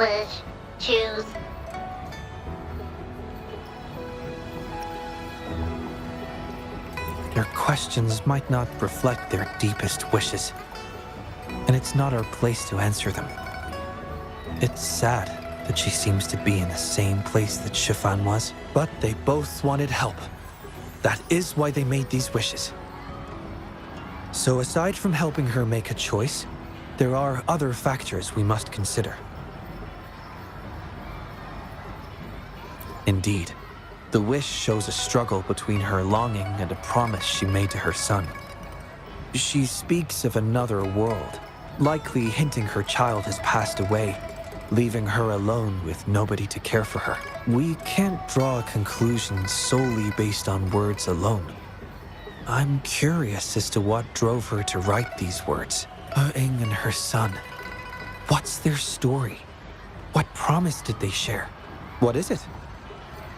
wish. Choose. Their questions might not reflect their deepest wishes, and it's not our place to answer them. It's sad that she seems to be in the same place that Shifan was, but they both wanted help. That is why they made these wishes. So aside from helping her make a choice, there are other factors we must consider. Indeed, the wish shows a struggle between her longing and a promise she made to her son. She speaks of another world, likely hinting her child has passed away, leaving her alone with nobody to care for her. We can't draw a conclusion solely based on words alone. I'm curious as to what drove her to write these words. Ing and her son. What's their story? What promise did they share? What is it?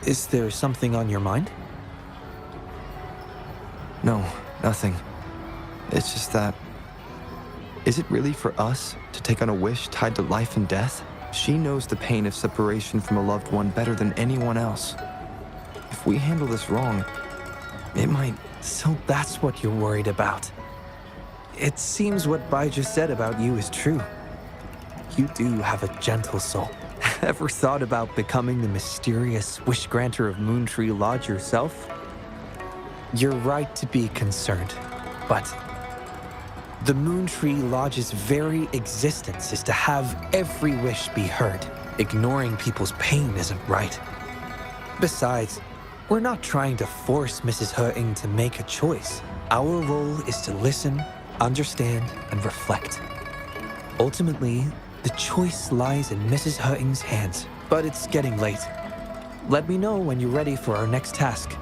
Is there something on your mind? No, nothing. It's just that... Is it really for us to take on a wish tied to life and death? She knows the pain of separation from a loved one better than anyone else. If we handle this wrong, it might... So that's what you're worried about. It seems what Bai just said about you is true. You do have a gentle soul. Ever thought about becoming the mysterious wish granter of Moontree Lodge yourself? You're right to be concerned, but the Moontree Lodge's very existence is to have every wish be heard. Ignoring people's pain isn't right. Besides, we're not trying to force Mrs. He to make a choice. Our role is to listen, understand, and reflect. Ultimately, the choice lies in Mrs. He's hands, but it's getting late. Let me know when you're ready for our next task.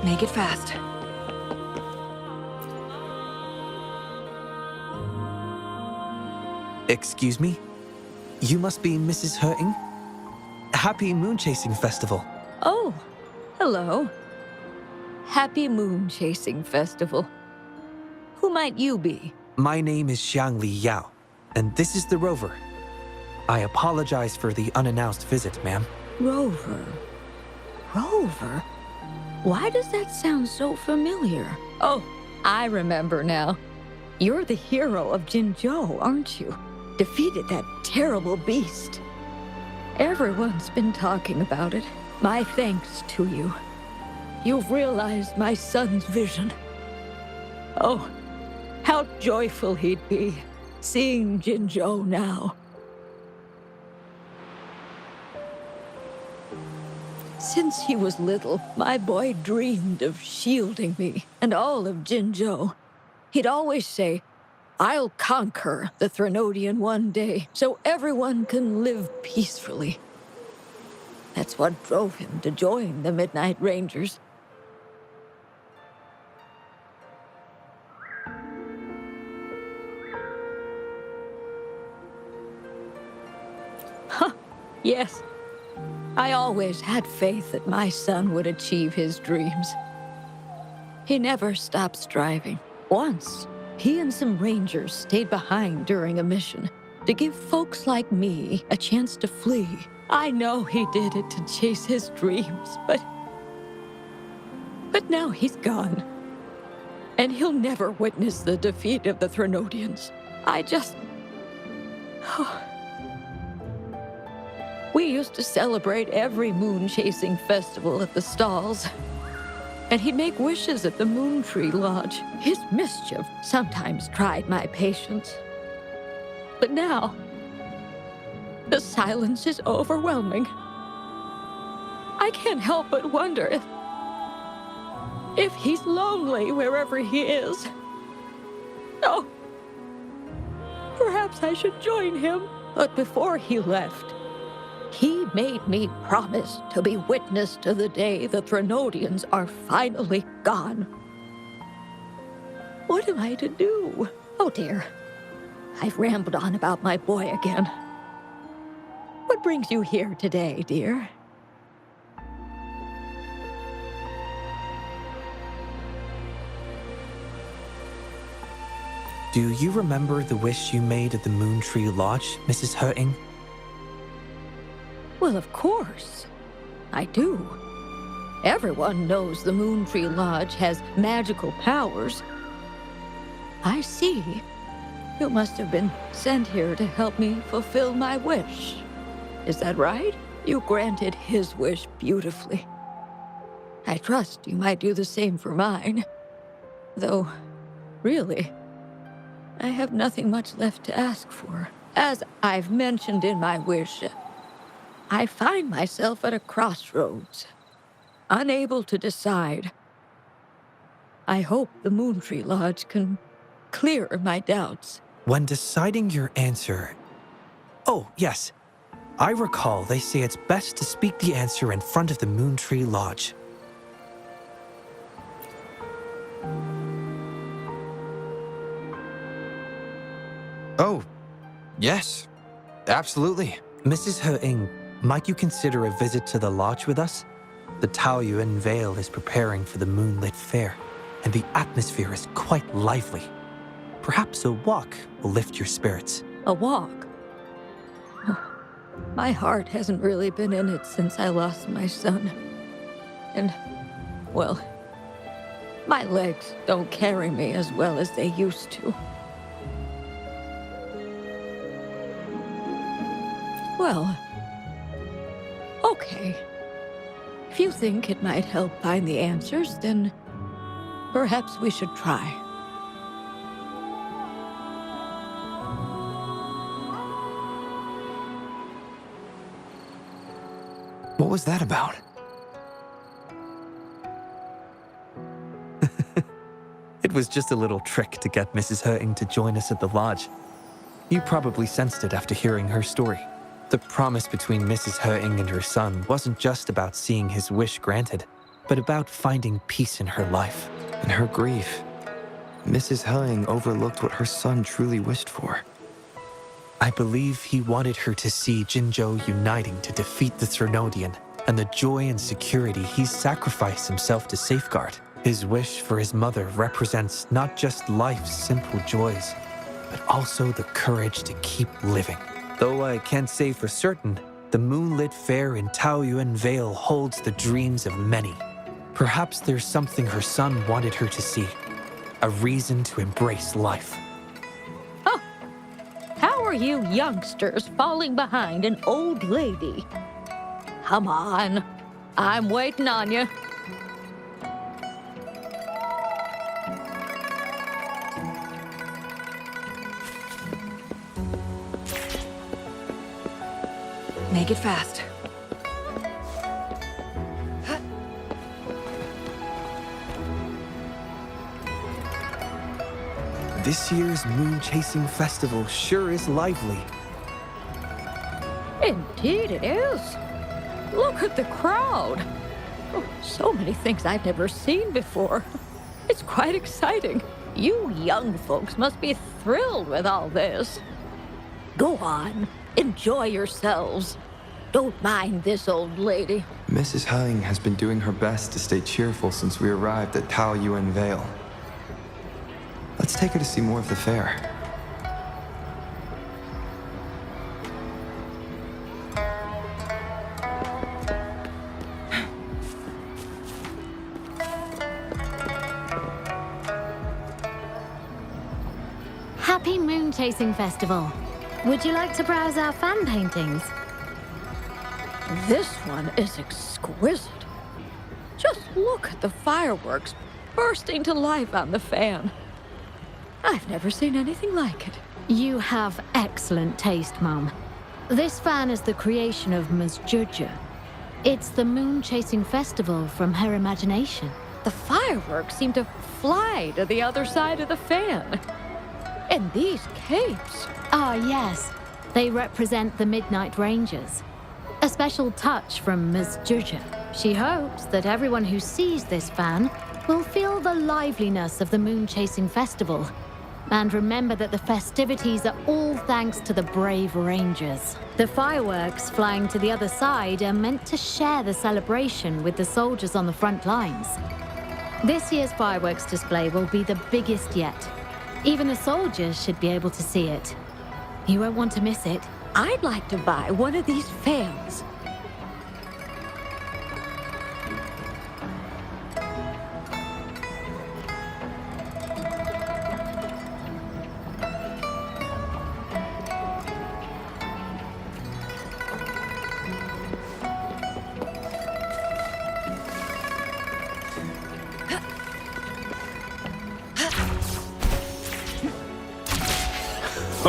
Make it fast. Excuse me? You must be Mrs. He? Happy Moon Chasing Festival. Oh, hello. Happy Moon Chasing Festival. Who might you be? My name is Xiangli Yao, and this is the Rover. I apologize for the unannounced visit, ma'am. Rover. Rover? Why does that sound so familiar? Oh, I remember now. You're the hero of Jinzhou, aren't you? Defeated that terrible beast. Everyone's been talking about it. My thanks to you. You've realized my son's vision. Oh, how joyful he'd be, seeing Jinzhou now. Since he was little, my boy dreamed of shielding me and all of Jinzhou. He'd always say, "I'll conquer the Threnodian one day, so everyone can live peacefully." That's what drove him to join the Midnight Rangers. Huh, yes. I always had faith that my son would achieve his dreams. He never stopped striving. Once, he and some rangers stayed behind during a mission to give folks like me a chance to flee. I know he did it to chase his dreams, but now he's gone. And he'll never witness the defeat of the Threnodians. We used to celebrate every moon-chasing festival at the stalls. And he'd make wishes at the Moontree Lodge. His mischief sometimes tried my patience. But now, The silence is overwhelming. I can't help but wonder if he's lonely wherever he is. Oh, perhaps I should join him. But before he left, he made me promise to be witness to the day the Threnodians are finally gone. What am I to do? Oh dear, I've rambled on about my boy again. What brings you here today, dear? Do you remember the wish you made at the Moon Tree Lodge, Mrs. Hurting? Well, of course. I do. Everyone knows the Moon Tree Lodge has magical powers. I see. You must have been sent here to help me fulfill my wish. Is that right? You granted his wish beautifully. I trust you might do the same for mine. Though, really, I have nothing much left to ask for. As I've mentioned in my wish, I find myself at a crossroads, unable to decide. I hope the Moon Tree Lodge can clear my doubts. When deciding your answer... Oh, yes. I recall they say it's best to speak the answer in front of the Moon Tree Lodge. Oh, yes. Absolutely. Mrs. Hurting, might you consider a visit to the lodge with us? The Taoyuan Vale is preparing for the moonlit fair, and the atmosphere is quite lively. Perhaps a walk will lift your spirits. A walk? My heart hasn't really been in it since I lost my son. And, well, my legs don't carry me as well as they used to. Well, okay. If you think it might help find the answers, then perhaps we should try. What was that about? It was just a little trick to get Mrs. Hurting to join us at the lodge. You probably sensed it after hearing her story. The promise between Mrs. Hurting and her son wasn't just about seeing his wish granted, but about finding peace in her life. In her grief, Mrs. Hurting overlooked what her son truly wished for. I believe he wanted her to see Jinzhou uniting to defeat the Threnodian, and the joy and security he's sacrificed himself to safeguard. His wish for his mother represents not just life's simple joys, but also the courage to keep living. Though I can't say for certain, the moonlit fair in Taoyuan Vale holds the dreams of many. Perhaps there's something her son wanted her to see, a reason to embrace life. Oh, how are you youngsters falling behind an old lady? Come on, I'm waiting on you. Make it fast. This year's moon chasing festival sure is lively. Indeed it is. Look at the crowd. Oh, so many things I've never seen before. It's quite exciting. You young folks must be thrilled with all this. Go on, enjoy yourselves. Don't mind this old lady. Mrs. Hurting has been doing her best to stay cheerful since we arrived at Taoyuan Vale. Let's take her to see more of the fair. Happy Moon Chasing Festival. Would you like to browse our fan paintings? This one is exquisite. Just look at the fireworks bursting to life on the fan. I've never seen anything like it. You have excellent taste, Mum. This fan is the creation of Ms. Juja. It's the moon-chasing festival from her imagination. The fireworks seem to fly to the other side of the fan. And these capes. Ah, yes. They represent the Midnight Rangers. A special touch from Ms. Juja. She hopes that everyone who sees this fan will feel the liveliness of the moon-chasing festival. And remember that the festivities are all thanks to the brave Rangers. The fireworks flying to the other side are meant to share the celebration with the soldiers on the front lines. This year's fireworks display will be the biggest yet. Even the soldiers should be able to see it. You won't want to miss it. I'd like to buy one of these fans.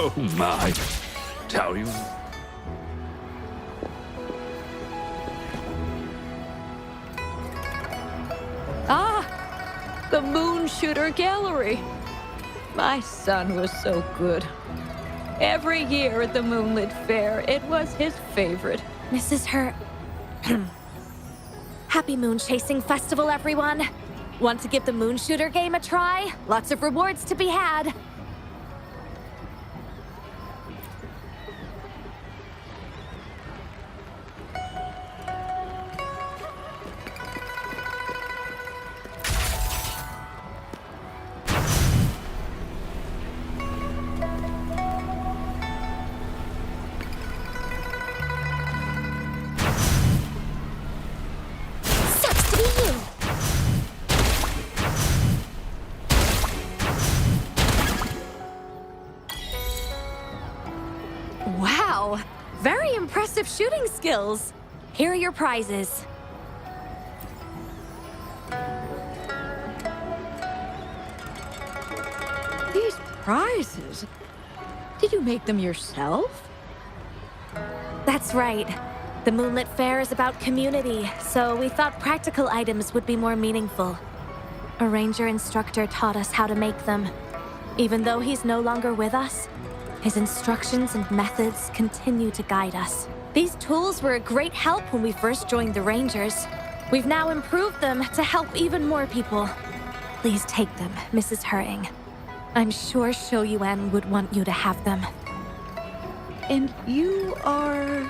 Oh my. Tell you. Ah, the Moon Shooter Gallery. My son was so good. Every year at the Moonlit Fair, it was his favorite. Mrs. Her... Happy Moon Chasing Festival, everyone! Want to give the Moon Shooter game a try? Lots of rewards to be had. Sucks to be you! Wow! Very impressive shooting skills! Here are your prizes. These prizes? Did you make them yourself? That's right. The Moonlit Fair is about community, so we thought practical items would be more meaningful. A ranger instructor taught us how to make them. Even though he's no longer with us, his instructions and methods continue to guide us. These tools were a great help when we first joined the Rangers. We've now improved them to help even more people. Please take them, Mrs. Hering. I'm sure Shou Yuan would want you to have them. And you are...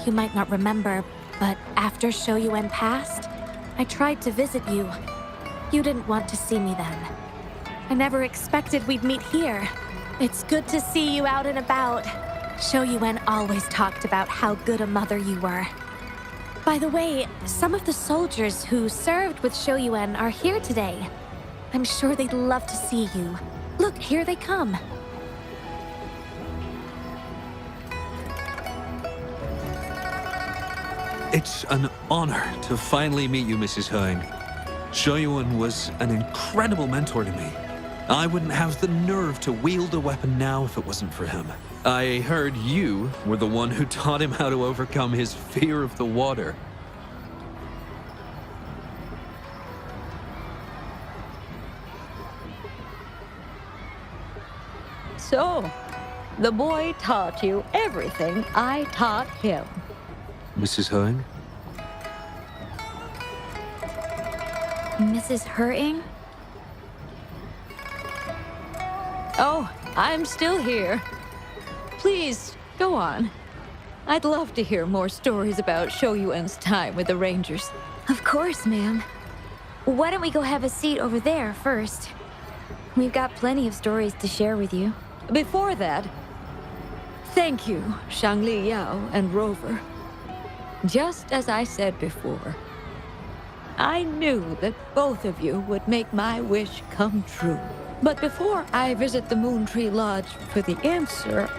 You might not remember, but after Shou Yuan passed, I tried to visit you. You didn't want to see me then. I never expected we'd meet here. It's good to see you out and about. Shou Yuan always talked about how good a mother you were. By the way, some of the soldiers who served with Shou Yuan are here today. I'm sure they'd love to see you. Look, here they come. It's an honor to finally meet you, Mrs. Hering. Shou Yuan was an incredible mentor to me. I wouldn't have the nerve to wield a weapon now if it wasn't for him. I heard you were the one who taught him how to overcome his fear of the water. So, the boy taught you everything I taught him. Mrs. Hering? Mrs. Hering? Oh, I'm still here. Please, go on. I'd love to hear more stories about Shou Yuan's time with the Rangers. Of course, ma'am. Why don't we go have a seat over there first? We've got plenty of stories to share with you. Before that, thank you, Shangli Yao and Rover. Just as I said before, I knew that both of you would make my wish come true. But before I visit the Moon Tree Lodge for the answer,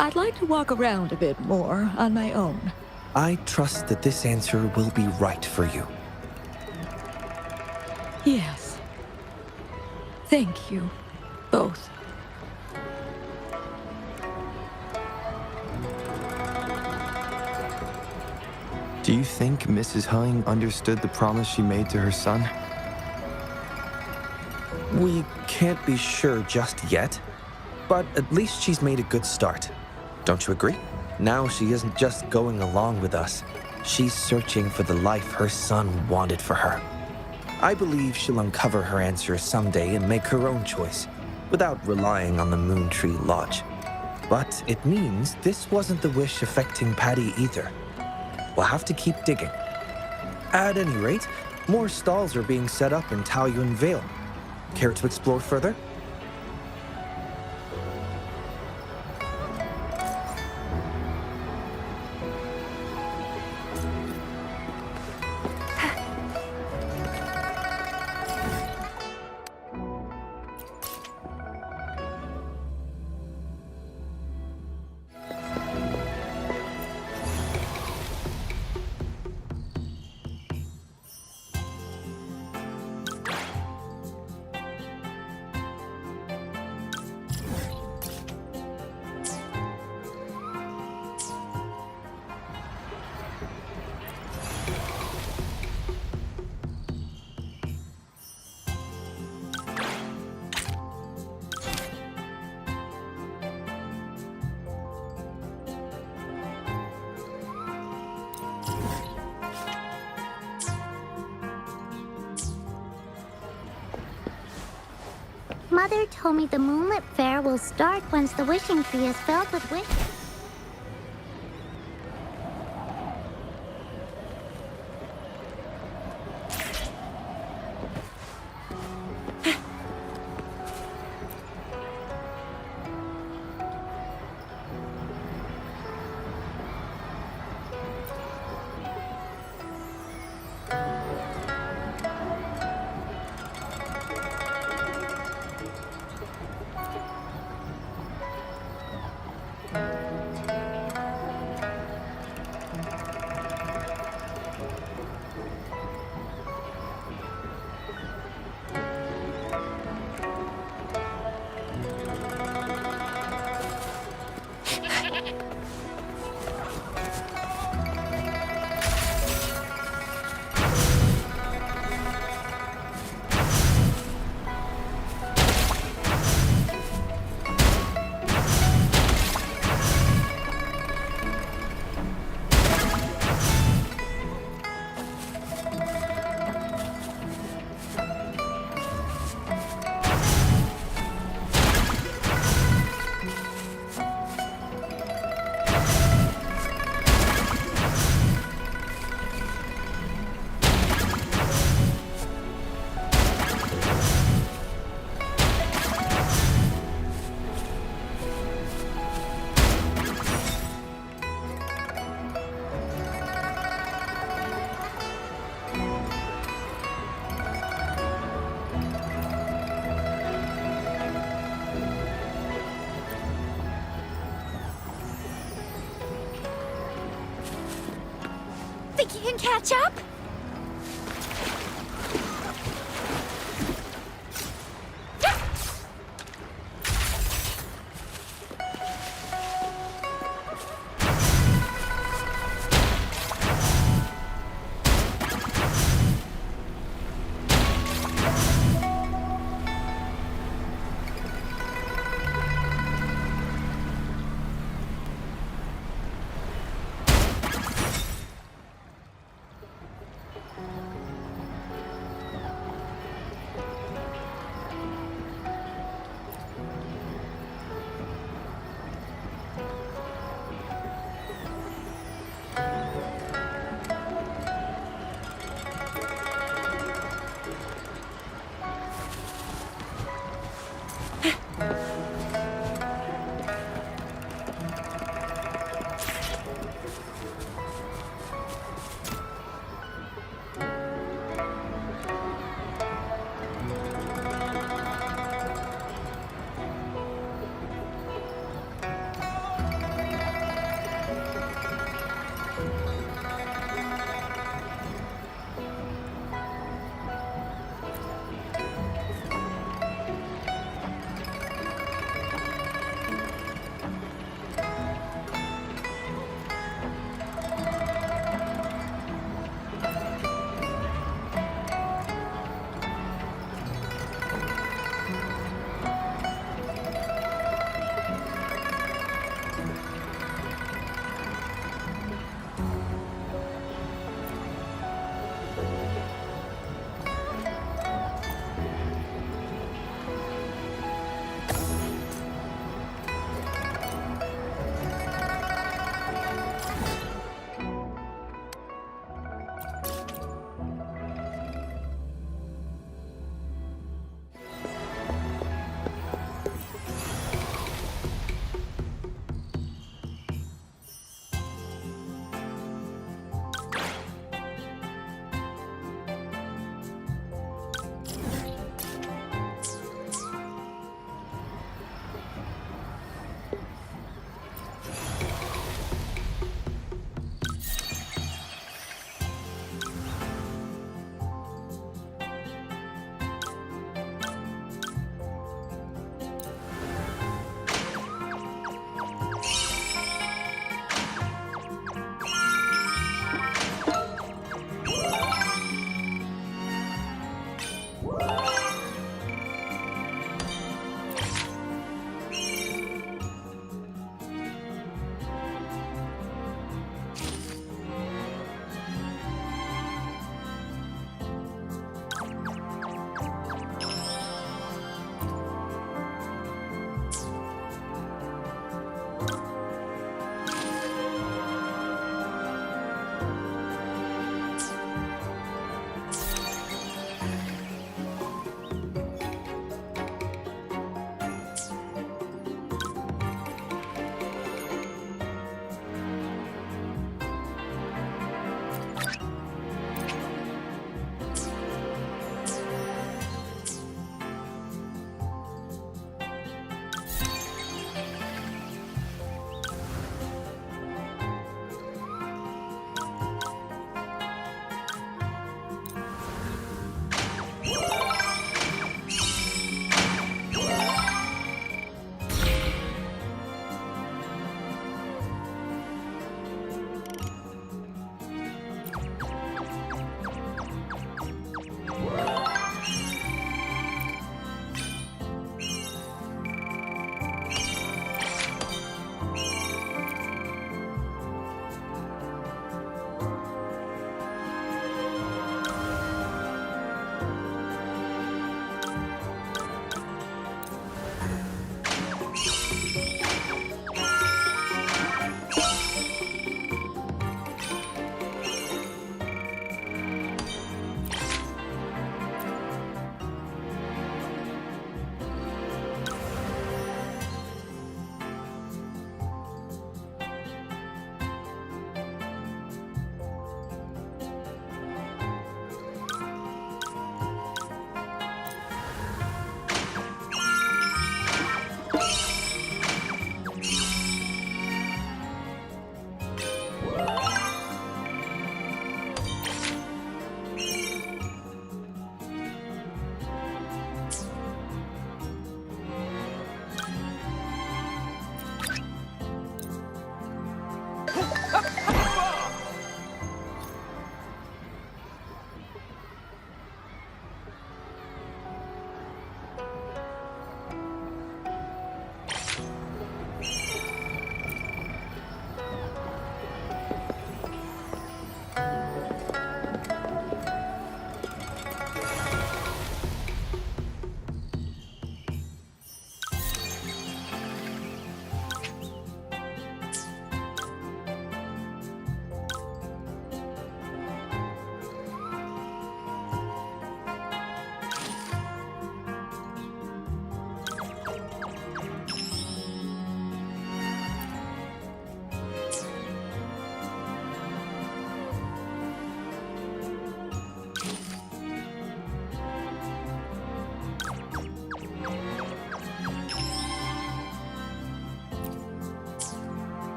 I'd like to walk around a bit more on my own. I trust that this answer will be right for you. Yes. Thank you, both. Do you think Mrs. Hung understood the promise she made to her son? We can't be sure just yet, but at least she's made a good start. Don't you agree? Now she isn't just going along with us. She's searching for the life her son wanted for her. I believe she'll uncover her answers someday and make her own choice, without relying on the Moon Tree Lodge. But it means this wasn't the wish affecting Patty either. We'll have to keep digging. At any rate, more stalls are being set up in Taoyuan Vale. Care to explore further? Mother told me the Moonlit Fair will start once the wishing tree is filled with wish. Think you can catch up?